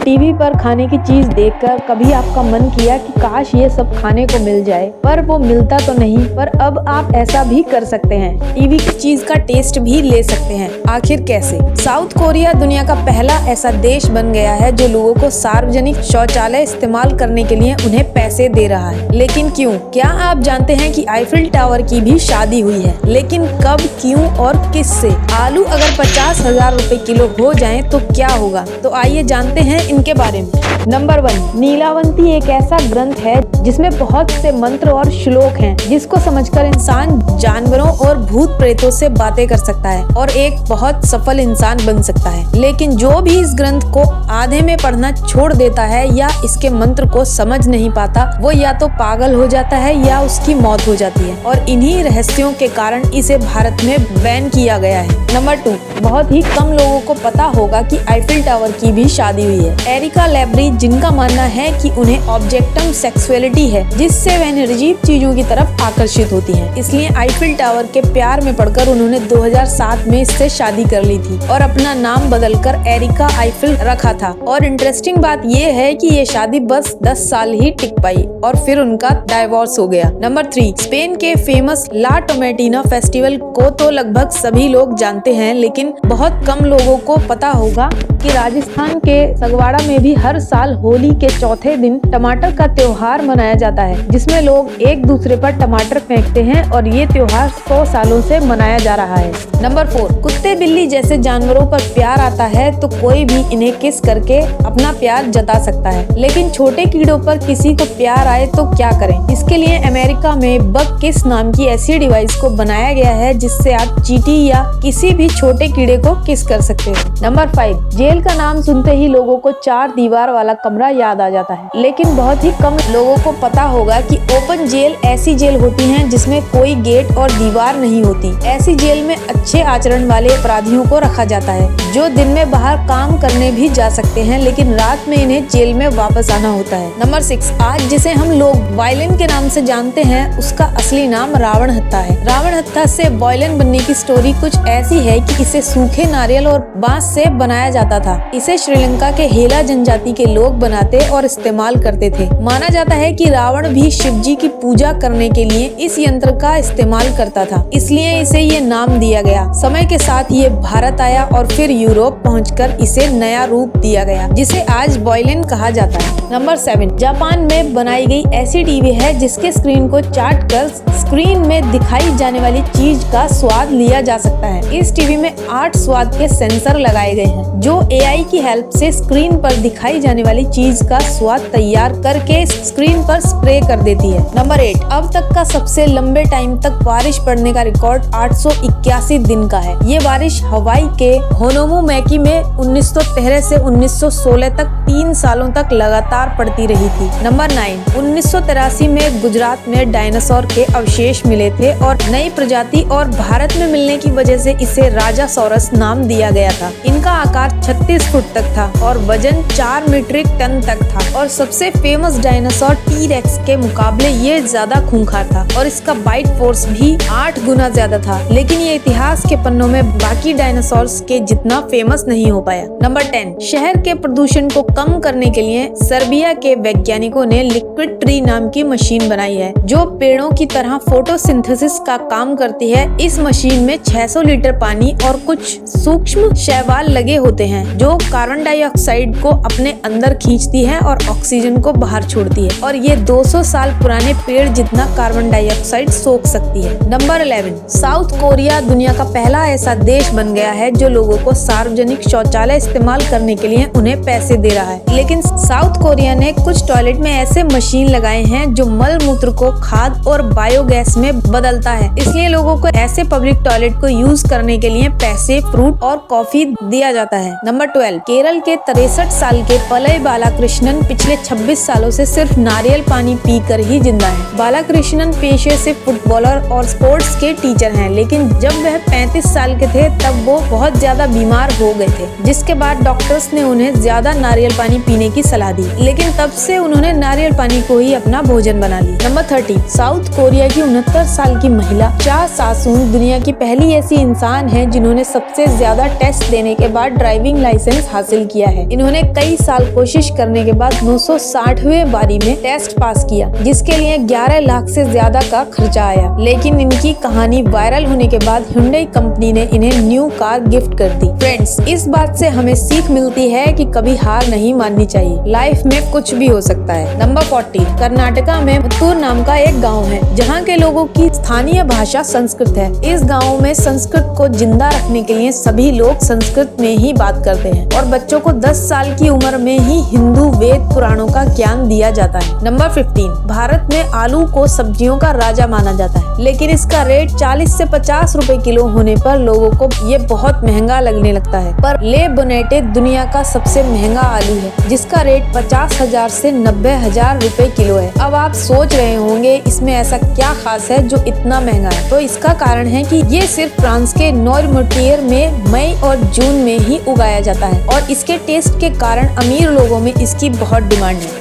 TV पर खाने की चीज देखकर कभी आपका मन किया कि काश ये सब खाने को मिल जाए, पर वो मिलता तो नहीं। पर अब आप ऐसा भी कर सकते हैं, टीवी की चीज का टेस्ट भी ले सकते हैं। आखिर कैसे? साउथ कोरिया दुनिया का पहला ऐसा देश बन गया है जो लोगों को सार्वजनिक शौचालय इस्तेमाल करने के लिए उन्हें पैसे दे रहा है। लेकिन क्यों? क्या आप जानते हैं कि आईफिल टावर की भी शादी हुई है? लेकिन कब, क्यों और किससे? आलू अगर 50,000 रुपए किलो हो जाएं तो क्या होगा? तो आइए जानते हैं इनके बारे में। नंबर 1, नीलावंती एक ऐसा ग्रंथ है जिसमें बहुत से मंत्र और श्लोक हैं, जिसको समझकर इंसान जानवरों और भूत प्रेतों से बातें कर सकता है और एक बहुत सफल इंसान बन सकता है। लेकिन जो भी इस ग्रंथ को आधे में पढ़ना छोड़ देता है या इसके मंत्र को समझ नहीं पाता, वो या तो पागल हो जाता है या उसकी मौत हो जाती है। और इन्हीं रहस्यों के कारण इसे भारत में बैन किया गया है। नंबर 2, बहुत ही कम लोगों को पता होगा कि आईफिल टावर की भी शादी हुई है। एरिका लेब्री, जिनका मानना है कि उन्हें ऑब्जेक्टम सेक्सुअलिटी है, जिससे वह निर्जीव चीजों की तरफ आकर्षित होती हैं। इसलिए आईफिल टावर के प्यार में पड़कर उन्होंने 2007 में इससे शादी कर ली थी और अपना नाम बदलकर एरिका आईफिल रखा था। और इंटरेस्टिंग बात ये है कि ये शादी बस 10 साल ही टिक पाई और फिर उनका डाइवोर्स हो गया। नंबर 3, स्पेन के फेमस ला टोमेटिना फेस्टिवल को तो लगभग सभी लोग जानते हैं, लेकिन बहुत कम लोगों को पता होगा कि राजस्थान के सगवाड़ा में भी हर साल होली के चौथे दिन टमाटर का त्योहार मनाया जाता है, जिसमें लोग एक दूसरे पर टमाटर फेंकते हैं और ये त्योहार 100 सालों से मनाया जा रहा है। नंबर 4, कुत्ते बिल्ली जैसे जानवरों पर प्यार आता है तो कोई भी इन्हें किस करके अपना प्यार जता सकता है, लेकिन छोटे कीड़ों पर किसी को प्यार आए तो क्या करें? इसके लिए अमेरिका में बग किस नाम की ऐसी डिवाइस को बनाया गया है जिससे आप चींटी या किसी भी छोटे कीड़े को किस कर सकते हो। नंबर 5, जेल का नाम सुनते ही लोगों को 4 दीवार वाला कमरा याद आ जाता है, लेकिन बहुत ही कम लोगों को पता होगा कि ओपन जेल ऐसी जेल होती है जिसमें कोई गेट और दीवार नहीं होती। ऐसी जेल में अच्छे आचरण वाले अपराधियों को रखा जाता है, जो दिन में बाहर काम करने भी जा सकते हैं, लेकिन रात में इन्हें जेल में वापस आना होता है। नंबर 6, आज जिसे हम लोग वायलिन के नाम से जानते हैं, उसका असली नाम रावण हत्था है। रावण हत्था से वायलिन बनने की स्टोरी कुछ ऐसी है कि इसे सूखे नारियल और बांस से बनाया जाता था। इसे श्रीलंका के हेला जनजाति के लोग बनाते और इस्तेमाल करते थे। माना जाता है कि रावण भी शिव जी की पूजा करने के लिए इस यंत्र का इस्तेमाल करता था, इसलिए इसे ये नाम दिया गया। समय के साथ ये भारत आया और फिर यूरोप पहुंचकर इसे नया रूप दिया गया, जिसे आज वायलिन कहा जाता है। नंबर 7, जापान में बनाई गई ऐसी टीवी है जिसके स्क्रीन को चाट कर स्क्रीन में दिखाई जाने वाली चीज का स्वाद लिया जा सकता है। इस टीवी में 8 स्वाद के सेंसर लगाए गए हैं, जो एआई की हेल्प से स्क्रीन पर दिखाई जाने वाली चीज का स्वाद तैयार करके स्क्रीन पर स्प्रे कर देती है। नंबर 8, अब तक का सबसे लंबे टाइम तक बारिश पड़ने का रिकॉर्ड 881 दिन का है। ये बारिश हवाई के होनोमुमेकी में 1913 से 1916 तक 3 सालों तक लगातार पड़ती रही थी। नंबर 9, 1983 में गुजरात में डायनासोर के अवशेष मिले थे और नई प्रजाति और भारत में मिलने की वजह से इसे राजासोरस नाम दिया गया था। इनका आकार 36 फुट तक था और वजन 4 मीट्रिक टन तक था और सबसे फेमस डायनासोर टी-रेक्स के मुकाबले ये ज्यादा खूंखार था और इसका बाइट फोर्स भी 8 गुना ज्यादा था, लेकिन ये इतिहास के पन्नों में बाकी डायनासोर्स के जितना फेमस नहीं हो पाया। नंबर 10, शहर के प्रदूषण को कम करने के लिए सर्बिया के वैज्ञानिकों ने लिक्विड ट्री नाम की मशीन बनाई है, जो पेड़ों की तरह फोटोसिंथेसिस का काम करती है। इस मशीन में 600 लीटर पानी और कुछ सूक्ष्म शैवाल लगे होते हैं, जो कार्बन डाइऑक्साइड को अपने अंदर खींचती है और ऑक्सीजन को बाहर छोड़ती है, और ये 200 साल पुराने पेड़ जितना कार्बन डाइऑक्साइड सोख सकती है। नंबर 11, साउथ कोरिया दुनिया का पहला ऐसा देश बन गया है जो लोगों को सार्वजनिक शौचालय इस्तेमाल करने के लिए उन्हें पैसे दे रहा है। लेकिन साउथ कोरिया ने कुछ टॉयलेट में ऐसे मशीन लगाए हैं जो मल मूत्र को खाद और बायोगैस में बदलता है, इसलिए लोगों को ऐसे पब्लिक टॉयलेट को यूज करने के लिए पैसे, फ्रूट और कॉफी दिया जाता है। नंबर 12, केरल के 63 साल के पलय बालाकृष्णन पिछले 26 सालों से सिर्फ नारियल पानी पीकर ही जिंदा है। बालाकृष्णन पेशे से फुटबॉलर और स्पोर्ट्स के टीचर हैं, लेकिन जब वह 35 साल के थे तब वो बहुत ज्यादा बीमार हो गए थे, जिसके बाद डॉक्टर्स ने उन्हें ज्यादा नारियल पानी पीने की सलाह दी, लेकिन तब से उन्होंने नारियल पानी को ही अपना भोजन बना लिया। नंबर 30, साउथ कोरिया की 69 साल की महिला चा सासुन दुनिया की पहली ऐसी इंसान है जिन्होंने सबसे ज्यादा टेस्ट देने के बाद ड्राइविंग लाइसेंस हासिल किया है। इन्होंने कई साल कोशिश करने के बाद 960वें बारी में टेस्ट पास किया, जिसके लिए 11 लाख से ज्यादा का खर्चा आया। लेकिन इनकी कहानी वायरल होने के बाद Hyundai कंपनी ने इन्हें न्यू कार गिफ्ट कर दी। फ्रेंड्स, इस बात से हमें सीख मिलती है कि कभी हार नहीं माननी चाहिए, लाइफ में कुछ भी हो सकता है। नंबर 40, कर्नाटका में मत्तूर नाम का एक गाँव है, जहाँ के लोगों की स्थानीय भाषा संस्कृत है। इस गाँव में संस्कृत को जिंदा रखने के लिए सभी लोग संस्कृत में ही बात करते हैं और बच्चों को 10 साल की उम्र में ही हिंदू वेद पुराणों का ज्ञान दिया जाता है। नंबर 15, भारत में आलू को सब्जियों का राजा माना जाता है, लेकिन इसका रेट 40 से 50 रुपए किलो होने पर लोगों को ये बहुत महंगा लगने लगता है। पर ले बोनेटे दुनिया का सबसे महंगा आलू है, जिसका रेट 50,000 से 90,000 रुपए किलो है। अब आप सोच रहे होंगे इसमें ऐसा क्या खास है जो इतना महंगा है? तो इसका कारण है कि ये सिर्फ फ्रांस के नॉर्मोटियर में मई और जून में ही उगाया जाता है और इसके टेस्ट के कारण अमीर लोगों में इसकी बहुत डिमांड है।